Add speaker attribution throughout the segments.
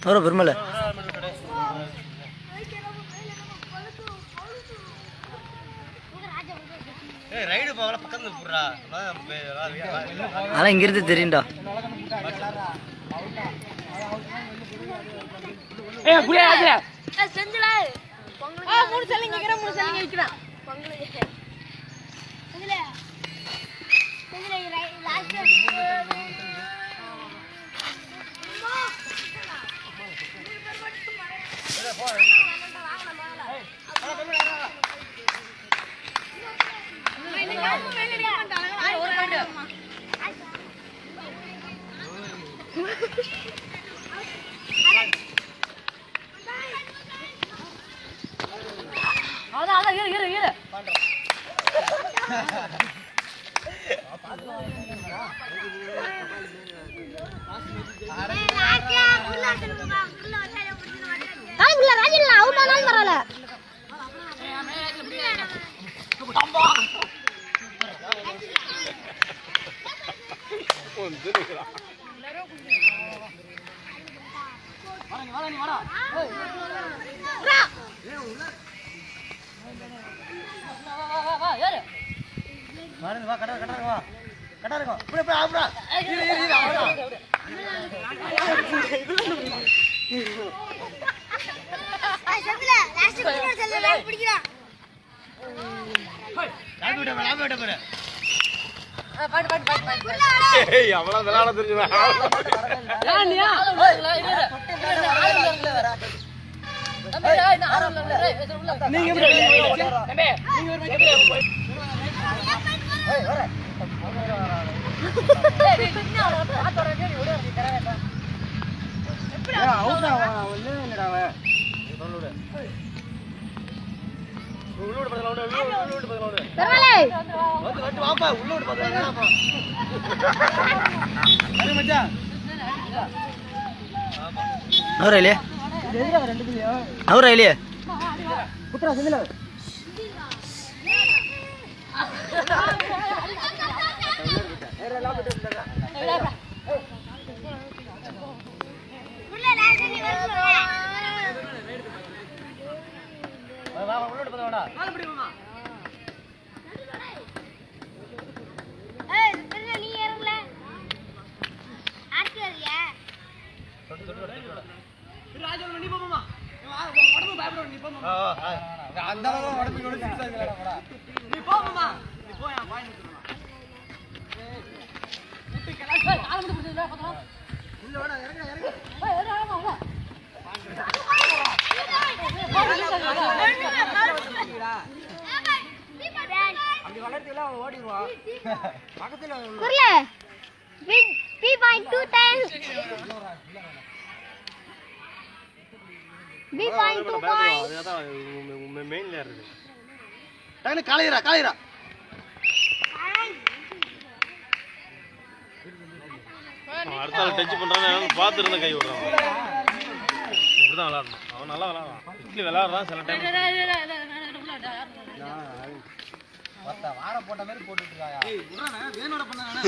Speaker 1: அவரை பெருமலை அதெல்லாம் இங்கிருந்து தெரியும்டா.
Speaker 2: அடுத்தால டச் பண்றானே பார்த்து இருந்த கை விடுறான். இப்படிதான் விளையாடணும். அவன் நல்லா விளையாடுறான். இட்லி விளையாடுறான் சில டைம்.
Speaker 3: வார போட்ட மாதிரி போட்டுட்டு இருக்காயா? ஏய் உறனே வேனோட பண்ணானே.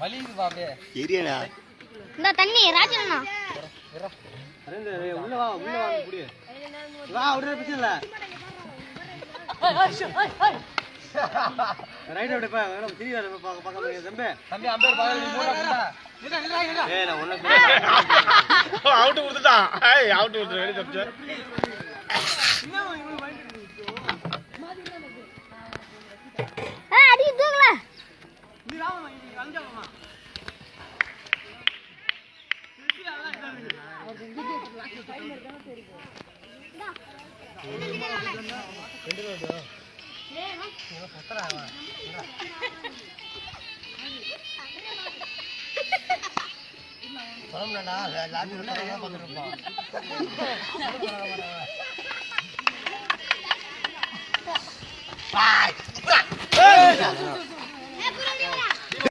Speaker 3: வலிக்குது பாப்பே. ஏரியனா.
Speaker 4: இந்த தண்ணி ராஜண்ணா.
Speaker 3: அரேங்க உள்ள வா குடி. வா உடனே பிரச்சனை இல்ல. ரைட் அப்படியே பா நம்ம திரி வர பார்க்க தம்பி அம்பேர் பக்கத்துல நீ மூட போடா. ஏய் நான் ஒண்ணு
Speaker 2: அவுட் கொடுத்துட்டான். அவுட் கொடுத்து வெளியே தப்பிச்ச.
Speaker 4: அடி தூக்கல.